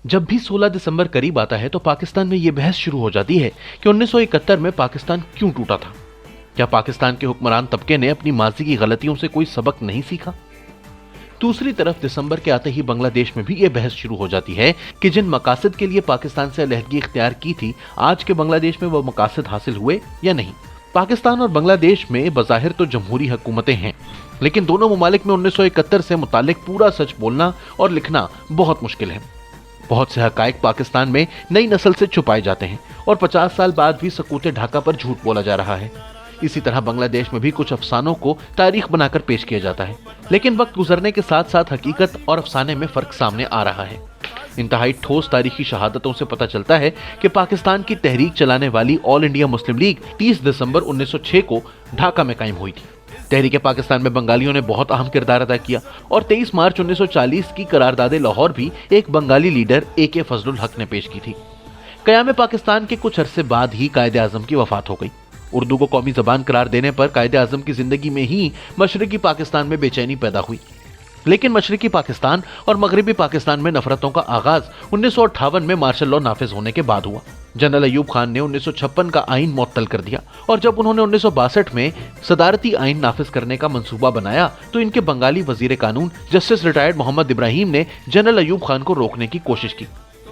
जब भी 16 दिसंबर करीब आता है तो पाकिस्तान में यह बहस शुरू हो जाती है कि 1971 में पाकिस्तान क्यों टूटा था। क्या पाकिस्तान के हुक्मरान तबके ने अपनी माजी की गलतियों से कोई सबक नहीं सीखा? दूसरी तरफ दिसंबर के आते ही बांग्लादेश में भी यह बहस शुरू हो जाती है कि जिन मकासद के लिए पाकिस्तान से अलहदगी इख्तियार की थी, आज के बांग्लादेश में वो मकासद हासिल हुए या नहीं। पाकिस्तान और बांग्लादेश में बज़ाहिर तो जमहूरी हुकूमतें हैं, लेकिन दोनों ममालिक में 1971 से मुतालिक पूरा सच बोलना और लिखना बहुत मुश्किल है। बहुत से हकायक पाकिस्तान में नई नस्ल से छुपाए जाते हैं और 50 साल बाद भी सकूते ढाका पर झूठ बोला जा रहा है। इसी तरह बांग्लादेश में भी कुछ अफसानों को तारीख बनाकर पेश किया जाता है, लेकिन वक्त गुजरने के साथ साथ हकीकत और अफसाने में फर्क सामने आ रहा है। इंतहाई ठोस तारीखी शहादतों से पता चलता है कि पाकिस्तान की तहरीक चलाने वाली ऑल इंडिया मुस्लिम लीग 30 दिसंबर 1906 को ढाका में कायम हुई थी। तहरीक पाकिस्तान में बंगालियों ने बहुत अहम किरदार अदा किया और 23 मार्च 1940 की करारदाद लाहौर भी एक बंगाली लीडर AK फजलुल हक ने पेश की थी। क़याम पाकिस्तान के कुछ अरसे बाद ही कायदे आज़म की वफात हो गई। उर्दू को कौमी ज़बान करार देने पर कायदे आज़म की जिंदगी में ही मशरकी पाकिस्तान में बेचैनी पैदा हुई, लेकिन मशरकी पाकिस्तान और मगरबी पाकिस्तान में नफरतों का आगाज 1958 में मार्शल लॉ नाफिज होने के बाद हुआ। जनरल अयूब खान ने 1956 का आइन मुअत्तल कर दिया और जब उन्होंने 1962 में सदारती आइन नाफिज करने का मंसूबा बनाया तो इनके बंगाली वजीर कानून जस्टिस रिटायर्ड मोहम्मद इब्राहिम ने जनरल अयूब खान को रोकने की कोशिश की।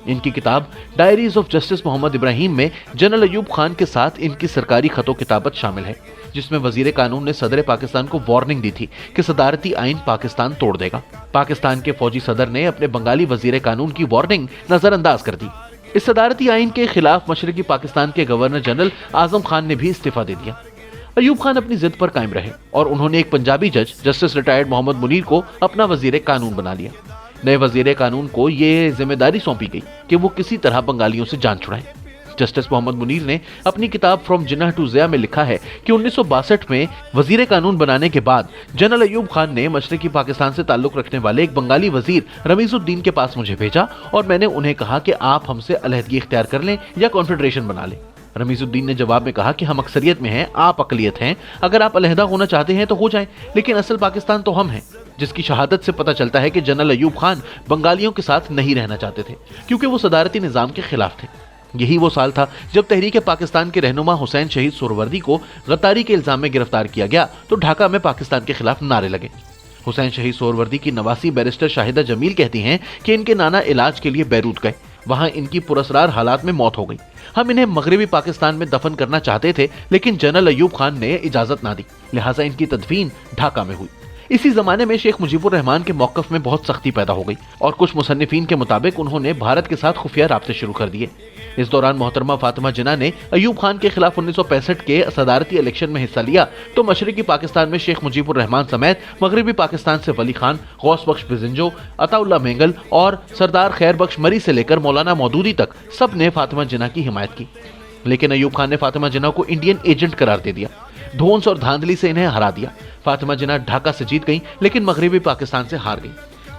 इनकी किताब diaries of justice Mohammad Ibrahim में जनरल अयूब खान के साथ इनकी सरकारी खतो किताबत शामिल है, जिसमें वजीर कानून ने सदर पाकिस्तान को वार्निंग दी थी कि सदारती आइन पाकिस्तान तोड़ देगा। पाकिस्तान के फौजी सदर ने अपने बंगाली वजीर कानून की वार्निंग नजरअंदाज कर दी। इस सदारती आइन के खिलाफ मशरकी पाकिस्तान के गवर्नर जनरल आजम खान ने भी इस्तीफा दे दिया। अयूब खान अपनी जिद पर कायम रहे और उन्होंने एक पंजाबी जज जस्टिस रिटायर्ड मोहम्मद मुनीर को अपना वजीर कानून बना लिया। नए वजीर कानून को ये जिम्मेदारी सौंपी गई कि वो किसी तरह बंगालियों से जान छुड़ाएं। जस्टिस मोहम्मद मुनीर ने अपनी किताब फ्रॉम जिन्नाह टू ज़िया में लिखा है कि 1962 में वजीर कानून बनाने के बाद जनरल अयूब खान ने मशरकी पाकिस्तान से ताल्लुक रखने वाले एक बंगाली वजीर रमीजुद्दीन के पास मुझे भेजा और मैंने उन्हें कहा कि आप हमसे अलहदगी इख्तियार कर लें या कॉन्फेडरेशन बना लें। रमीजुद्दीन ने जवाब में कहा कि हम अक्सरियत में हैं, आप अकलियत हैं, अगर आप अलहदा होना चाहते हैं तो हो जाएं, लेकिन असल पाकिस्तान तो हम हैं। जिसकी शहादत से पता चलता है कि जनरल अयूब खान बंगालियों के साथ नहीं रहना चाहते थे क्योंकि वो सदारती निजाम के खिलाफ थे। यही वो साल था जब तहरीक पाकिस्तान के रहनुमा हुसैन शहीद सोहरवर्दी को गद्दारी के इल्जाम में गिरफ्तार किया गया तो ढाका में पाकिस्तान के खिलाफ नारे लगे। हुसैन शहीद सोहरवर्दी की नवासी बैरिस्टर शाहिदा जमील कहती हैं कि इनके नाना इलाज के लिए बैरूत गए, वहां इनकी पुरस्रार हालात में मौत हो गई। हम इन्हें मगरबी पाकिस्तान में दफन करना चाहते थे, लेकिन जनरल अयूब खान ने इजाजत ना दी, लिहाजा इनकी तदफीन ढाका में हुई। इसी जमाने में शेख मुजीबुर रहमान के मौकफ में बहुत सख्ती पैदा हो गई और कुछ मुसन्निफीन के मुताबिक उन्होंने भारत के साथ खुफिया राब्ते शुरू कर दिए। इस दौरान मोहतरमा फातिमा जिन्ना ने अयूब खान के खिलाफ 1965 के सदारती इलेक्शन में हिस्सा लिया तो मशरकी पाकिस्तान में शेख मुजीबुर रहमान समेत मगरबी पाकिस्तान से वली खान, गौस बख्श बिजिंजो, अताउल्ला मेंगल और सरदार खैर बख्श मरी से लेकर मौलाना मौदूदी तक सब ने फातिमा जिन्ना की हिमायत की। लेकिन अयूब खान ने फातिमा जिन्ना को इंडियन एजेंट करार दे दिया, धोंस और धांधली से इन्हें हरा दिया। फातिमा जिन्ना ढाका से जीत गई लेकिन मगरबी पाकिस्तान से हार गई।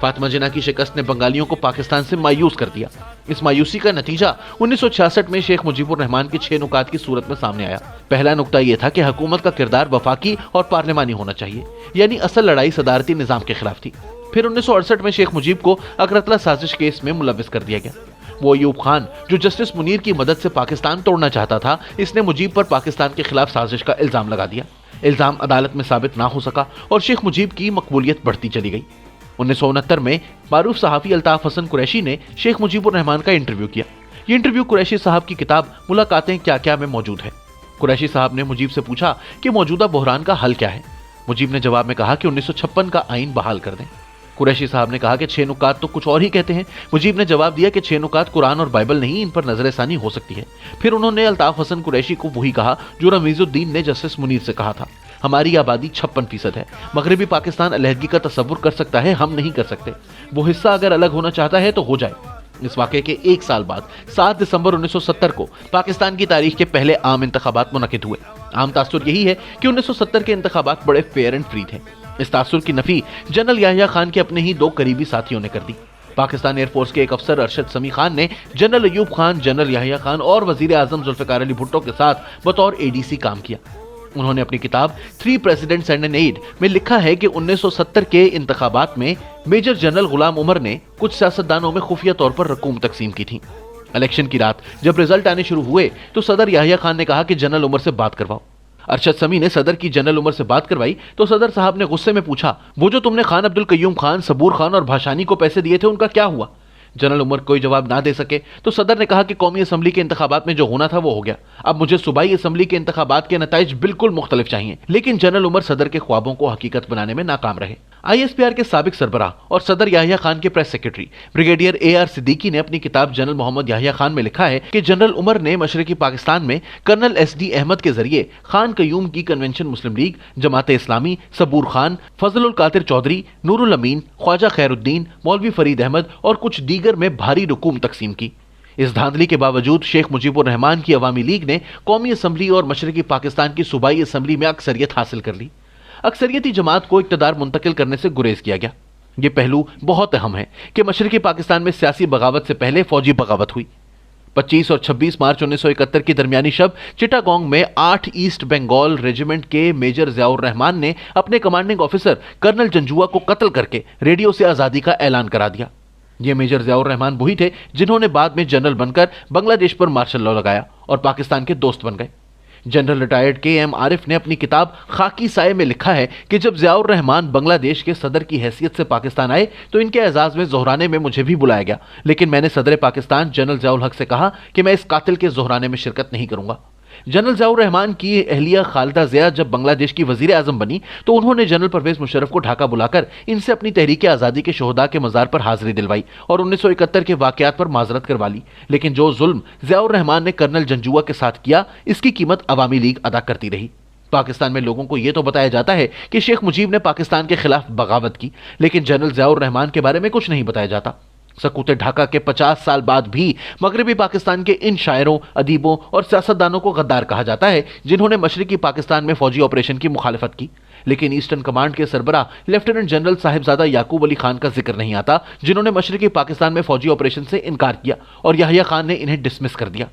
फातिमा जिन्ना की शिकस्त ने बंगालियों को पाकिस्तान से मायूस कर दिया। इस मायूसी का नतीजा 1966 में शेख मुजीबुर रहमान के 6 नुकात की सूरत में सामने आया। पहला नुकता यह था कि हुकूमत का किरदार वफाकी और पार्लिमानी होना चाहिए, यानी असल लड़ाई सदारती निजाम के खिलाफ थी। फिर 1968 में शेख मुजीब को अकरतला साजिश केस में मुलविस कर दिया गया। वो अयूब खान जो जस्टिस मुनीर की मदद से पाकिस्तान तोड़ना चाहता था, इसने मुजीब पर पाकिस्तान के खिलाफ साजिश का इल्जाम लगा दिया। इल्जाम अदालत में साबित ना हो सका और शेख मुजीब की मकबूलियत बढ़ती चली गई। 1969 में मारूफ सहाफी अल्ताफ हसन कुरैशी ने शेख मुजीबुर रहमान का इंटरव्यू किया। ये इंटरव्यू कुरैशी साहब की किताब मुलाकातें क्या क्या में मौजूद है। कुरैशी साहब ने मुजीब से पूछा कि मौजूदा बहरान का हल क्या है। मुजीब ने जवाब में कहा कि 1956 का आइन बहाल कर दें। कुरैशी साहब ने कहा कि 6 नुकात तो कुछ और ही कहते हैं। मुजीब ने जवाब दिया कि 6 नुकात कुरान और बाइबल नहीं, इन पर नजरसानी हो सकती है। फिर उन्होंने अल्ताफ हसन कुरैशी को वही कहा जो रमीजुद्दीन ने जस्टिस मुनीर से कहा था, हमारी आबादी 56% है, मगरबी पाकिस्तान अलहदगी का तसव्वुर कर सकता है, हम नहीं कर सकते। वो हिस्सा अगर अलग होना चाहता है तो हो जाए। इस वाक़े के 1 साल बाद 7 दिसंबर 1970 को पाकिस्तान की तारीख के पहले आम इंतखाबात मुनक़िद हुए। आम तासुर यही है कि 1970 के इंतखाबात बड़े फेयर एंड फ्री थे। इस तासुर की नफी जनरल याहिया खान के अपने ही 2 करीबी साथियों ने कर दी। पाकिस्तान एयरफोर्स के एक अफसर अरशद समी खान ने जनरल अयूब खान, जनरल याहिया खान और वजीर आजम जुल्फिकार अली भुट्टो के साथ बतौर ADC काम किया। انہوں نے اپنی کتاب 3 Presidents and an Aide میں لکھا ہے کہ 1970 کے انتخابات میں میجر جنرل غلام عمر نے کچھ سیاستدانوں میں خفیہ طور پر رقوم تقسیم کی تھی۔ الیکشن کی رات جب رزلٹ آنے شروع ہوئے تو صدر یحییٰ خان نے کہا کہ جنرل عمر سے بات کرواؤ۔ ارشد سمیع نے صدر کی جنرل عمر سے بات کروائی تو صدر صاحب نے غصے میں پوچھا، وہ جو تم نے خان عبد القیوم خان، صبور خان اور بھاشانی کو پیسے دیے تھے ان کا کیا ہوا؟ جنرل عمر کوئی جواب نہ دے سکے تو صدر نے کہا کہ قومی اسمبلی کے انتخابات میں جو ہونا تھا وہ ہو گیا، اب مجھے صوبائی اسمبلی کے انتخابات کے نتائج بالکل مختلف چاہیے۔ لیکن جنرل عمر صدر کے خوابوں کو حقیقت بنانے میں ناکام رہے۔ ISPR کے سابق سربراہ اور صدر یحییٰ خان کے press secretary brigadier AR Siddiqui نے اپنی کتاب جنرل محمد یحییٰ خان میں لکھا ہے کہ جنرل عمر نے مشرقی پاکستان میں کرنل SD احمد کے ذریعے خان قیوم کی کنونشن مسلم لیگ، جماعت اسلامی، صبور خان، فضل القادر چودھری، نور الامین، خواجہ خیر الدین، مولوی فرید احمد اور کچھ دیگر میں بھاری رقوم تقسیم کی۔ اس دھاندلی کے باوجود شیخ مجیب الرحمان کی عوامی لیگ نے قومی اسمبلی اور مشرقی پاکستان کی صوبائی اسمبلی میں اکثریت حاصل کر لی۔ اکثریتی جماعت کو اقتدار منتقل کرنے سے گریز کیا گیا۔ یہ پہلو بہت اہم ہے کہ مشرقی پاکستان میں سیاسی بغاوت سے پہلے فوجی بغاوت ہوئی۔ 25 اور 26 مارچ 1971 کی درمیانی شب چٹاگانگ میں 8 ایسٹ بنگال ریجیمنٹ کے میجر ضیاء الرحمان نے اپنے کمانڈنگ آفیسر کرنل جنجوعہ کو قتل کر کے ریڈیو سے آزادی کا اعلان کرا دیا۔ یہ میجر ضیاء الرحمان وہی تھے جنہوں نے بعد میں جنرل بن کر بنگلہ دیش پر مارشل لاء لگایا اور پاکستان کے دوست بن گئے۔ جنرل ریٹائرڈ KM عارف نے اپنی کتاب خاکی سائے میں لکھا ہے کہ جب ضیاء الرحمان بنگلہ دیش کے صدر کی حیثیت سے پاکستان آئے تو ان کے اعزاز میں ظہرانے میں مجھے بھی بلایا گیا، لیکن میں نے صدر پاکستان جنرل ضیاء الحق سے کہا کہ میں اس قاتل کے ظہرانے میں شرکت نہیں کروں گا۔ جنرل ضیاء الرحمان کی اہلیہ خالدہ ضیاء جب بنگلہ دیش کی وزیر اعظم بنی تو انہوں نے جنرل پرویز مشرف کو ڈھاکہ بلا کر ان سے اپنی تحریک آزادی کے شہداء کے مزار پر حاضری دلوائی اور 1971 کے واقعات پر معذرت کروا لی، لیکن جو ظلم ضیاء الرحمان نے کرنل جنجوعہ کے ساتھ کیا اس کی قیمت عوامی لیگ ادا کرتی رہی۔ پاکستان میں لوگوں کو یہ تو بتایا جاتا ہے کہ شیخ مجیب نے پاکستان کے خلاف بغاوت کی، لیکن جنرل ضیاء الرحمان کے بارے میں کچھ نہیں بتایا جاتا۔ سکوت ڈھاکہ کے 50 سال بعد بھی مغربی پاکستان کے ان شاعروں، ادیبوں اور سیاستدانوں کو غدار کہا جاتا ہے جنہوں نے مشرقی پاکستان میں فوجی آپریشن کی مخالفت کی، لیکن ایسٹرن کمانڈ کے سربراہ لیفٹیننٹ جنرل صاحبزادہ یعقوب علی خان کا ذکر نہیں آتا جنہوں نے مشرقی پاکستان میں فوجی آپریشن سے انکار کیا اور یحییٰ خان نے انہیں ڈسمس کر دیا۔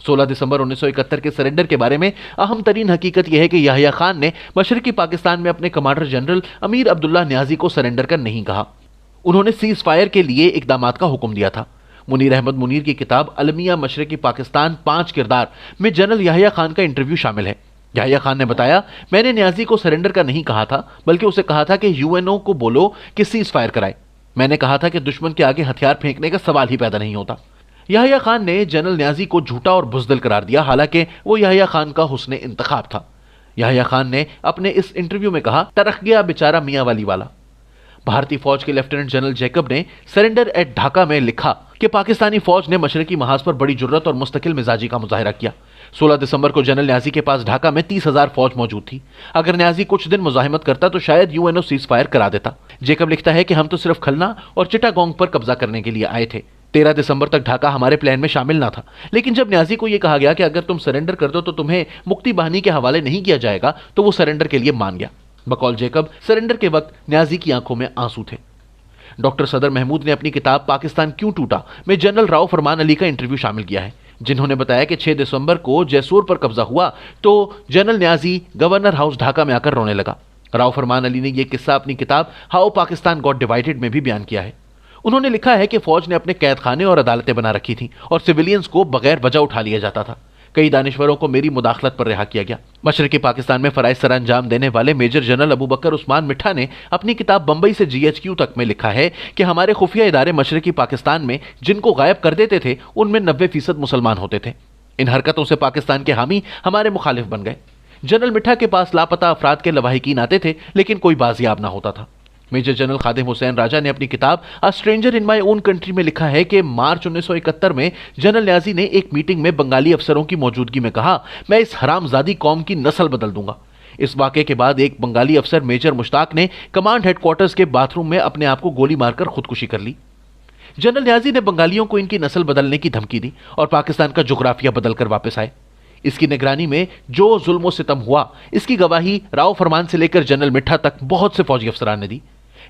16 دسمبر 1971 کے سرنڈر کے بارے میں اہم ترین حقیقت یہ ہے کہ یحییٰ خان نے مشرقی پاکستان میں اپنے کمانڈر جنرل امیر عبداللہ نیازی کو سرنڈر کا نہیں کہا، انہوں نے سیز فائر کے لیے اقدامات کا حکم دیا تھا۔ منیر احمد منیر کی کتاب المیہ مشرقی پاکستان 5 کردار میں جنرل یحییٰ خان کا انٹرویو شامل ہے۔ یحییٰ خان نے بتایا، میں نے نیازی کو سرنڈر کا نہیں کہا تھا بلکہ اسے کہا تھا کہ UNO کو بولو کہ سیز فائر کرائے۔ میں نے کہا تھا کہ دشمن کے آگے ہتھیار پھینکنے کا سوال ہی پیدا نہیں ہوتا۔ یحییٰ خان نے جنرل نیازی کو جھوٹا اور بزدل قرار دیا، حالانکہ وہ یحییٰ خان کا حسن انتخاب تھا۔ یحییٰ خان نے اپنے اس انٹرویو میں کہا، ٹرک گیا بیچارہ میاں والی والا۔ بھارتی فوج کے لیفٹیننٹ جنرل جیکب نے سرنڈر ایٹ ڈھاکہ میں لکھا کہ پاکستانی فوج نے مشرقی محاذ پر بڑی جرت اور مستقل مزاجی کا مظاہرہ کیا۔ 16 دسمبر کو جنرل نیازی کے پاس ڈھاکہ میں 30,000 فوج موجود تھی۔ اگر نیازی کچھ دن مزاحمت کرتا تو شاید UNO سیز فائر کرا دیتا۔ جیکب لکھتا ہے کہ ہم تو صرف کھلنا اور چٹاگانگ پر قبضہ کرنے کے لیے آئے تھے۔ 13 دسمبر تک ڈھاکہ ہمارے پلان میں شامل نہ تھا، لیکن جب نیازی کو یہ کہا گیا کہ اگر تم سرنڈر کر دو تو تمہیں مکتی باہنی کے حوالے نہیں کیا جائے گا تو وہ سرنڈر کے لیے مان گیا۔ بقول جیکب سرنڈر کے وقت نیازی کی آنکھوں میں آنسو تھے۔ ڈاکٹر صدر محمود نے اپنی کتاب پاکستان کیوں ٹوٹا میں جنرل راؤ فرمان علی کا انٹرویو شامل کیا ہے، جنہوں نے بتایا کہ 6 دسمبر کو جیسور پر قبضہ ہوا تو جنرل نیازی گورنر ہاؤس ڈھاکہ میں آ کر رونے لگا۔ راؤ فرمان علی نے یہ قصہ اپنی کتاب ہاؤ پاکستان گاٹ ڈیوائیڈڈ میں بھی بیان کیا ہے۔ انہوں نے لکھا ہے کہ فوج نے اپنے قید خانے اور عدالتیں بنا رکھی تھیں اور سویلینز کو بغیر وجہ اٹھا لیا جاتا تھا۔ کئی دانشوروں کو میری مداخلت پر رہا کیا گیا۔ مشرقی پاکستان میں فرائض سر انجام دینے والے میجر جنرل ابو بکر عثمان مٹھا نے اپنی کتاب بمبئی سے GHQ تک میں لکھا ہے کہ ہمارے خفیہ ادارے مشرقی پاکستان میں جن کو غائب کر دیتے تھے ان میں 90% مسلمان ہوتے تھے۔ ان حرکتوں سے پاکستان کے حامی ہمارے مخالف بن گئے۔ جنرل مٹھا کے پاس لاپتہ افراد کے لواحقین آتے تھے لیکن کوئی بازیاب نہ ہوتا تھا۔ میجر جنرل خادم حسین راجہ نے اپنی کتاب A Stranger in My Own Country میں لکھا ہے کہ مارچ 1971 میں جنرل نیازی نے ایک میٹنگ میں بنگالی افسروں کی موجودگی میں کہا، میں اس حرام زادی قوم کی نسل بدل دوں گا۔ اس واقعے کے بعد ایک بنگالی افسر میجر مشتاق نے کمانڈ ہیڈ کوارٹرز کے باتھ روم میں اپنے آپ کو گولی مار کر خودکشی کر لی۔ جنرل نیازی نے بنگالیوں کو ان کی نسل بدلنے کی دھمکی دی اور پاکستان کا جغرافیہ بدل کر واپس آئے۔ اس کی نگرانی میں جو ظلم و ستم ہوا اس کی گواہی راؤ فرمان سے لے کر جنرل مٹھا تک بہت سے فوجی افسران نے دی۔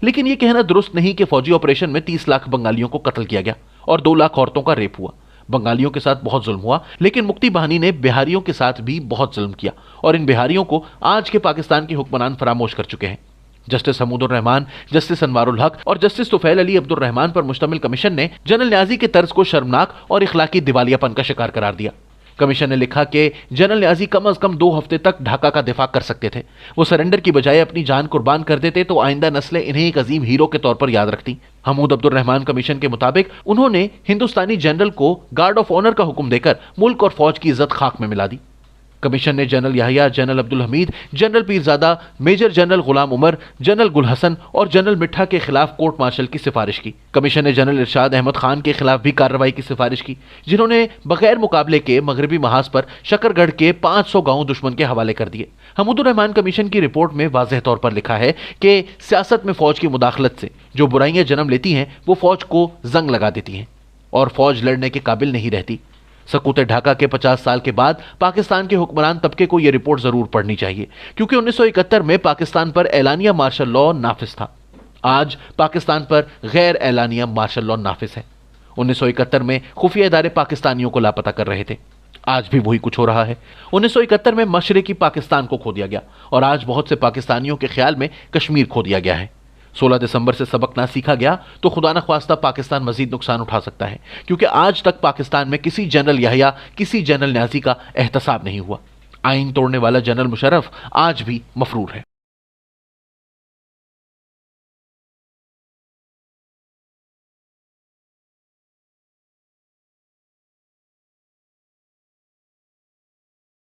لیکن یہ کہنا درست نہیں کہ فوجی آپریشن میں 30 لاکھ بنگالیوں کو قتل کیا گیا اور 2 لاکھ عورتوں کا ریپ ہوا۔ بنگالیوں کے ساتھ بہت ظلم ہوا، لیکن مکتی باہنی نے بہاریوں کے ساتھ بھی بہت ظلم کیا और इन बिहारियों को आज के पाकिस्तान के हुक्मरान फरामोश कर चुके हैं। जस्टिस हमूदुर रहमान, जस्टिस अनवारुल हक और जस्टिस तुफैल अली अब्दुल रहमान पर मुश्तमिल कमीशन ने जनरल न्याजी के तर्ज को शर्मनाक और इखलाकी दिवालियापन का शिकार करार दिया। कमीशन ने लिखा कि जनरल न्याजी कम अज कम 2 हफ्ते तक ढाका का दिफा कर सकते थे। वो सरेंडर की बजाय अपनी जान कुर्बान कर देते तो आइंदा नस्लें इन्हें एक अजीम हीरो के तौर पर याद रखती। हमूद अब्दुल रहमान कमीशन के मुताबिक उन्होंने हिंदुस्तानी जनरल को गार्ड ऑफ ऑनर का हुक्म देकर मुल्क और फौज की इज्जत खाक में मिला दी। कमीशन ने general Yahya, general Abdul Hamid, general Pirzada, major general Ghulam Umar, general Gul Hasan और जनरल मिठा के खिलाफ कोर्ट मार्शल की सिफारिश की। कमीशन ने जनरल इरशाद अहमद खान के खिलाफ भी कार्रवाई की सिफारिश की, जिन्होंने बगैर मुकाबले के मगरबी महाज पर शकरगढ़ के 500 गांव दुश्मन के हवाले कर दिए। हमूदुर रहमान कमीशन की रिपोर्ट में वाज़ेह तौर पर लिखा है कि सियासत में फौज की मुदाखलत से जो बुराइयां जन्म लेती हैं वो फौज को जंग लगा देती हैं और फौज लड़ने के काबिल नहीं रहती। सकूत ढाका के 50 साल के बाद पाकिस्तान के हुक्मरान तबके को यह रिपोर्ट जरूर पढ़नी चाहिए, क्योंकि 1971 में पाकिस्तान पर एलानिया मार्शल लॉ नाफिज था। आज पाकिस्तान पर गैर एलानिया मार्शल लॉ नाफिज है। 1971 में खुफिया इदारे पाकिस्तानियों को लापता कर रहे थे, आज भी वही कुछ हो रहा है। 1971 में मशरिकी पाकिस्तान को खो दिया गया और आज बहुत से पाकिस्तानियों के ख्याल में कश्मीर खो दिया गया है। 16 दिसंबर से सबक ना सीखा गया तो खुदा न ख्वास्ता पाकिस्तान मजीद नुकसान उठा सकता है, क्योंकि आज तक पाकिस्तान में किसी जनरल याहिया, किसी जनरल न्याजी का एहतसाब नहीं हुआ। आइन तोड़ने वाला जनरल मुशर्रफ आज भी मफरूर है।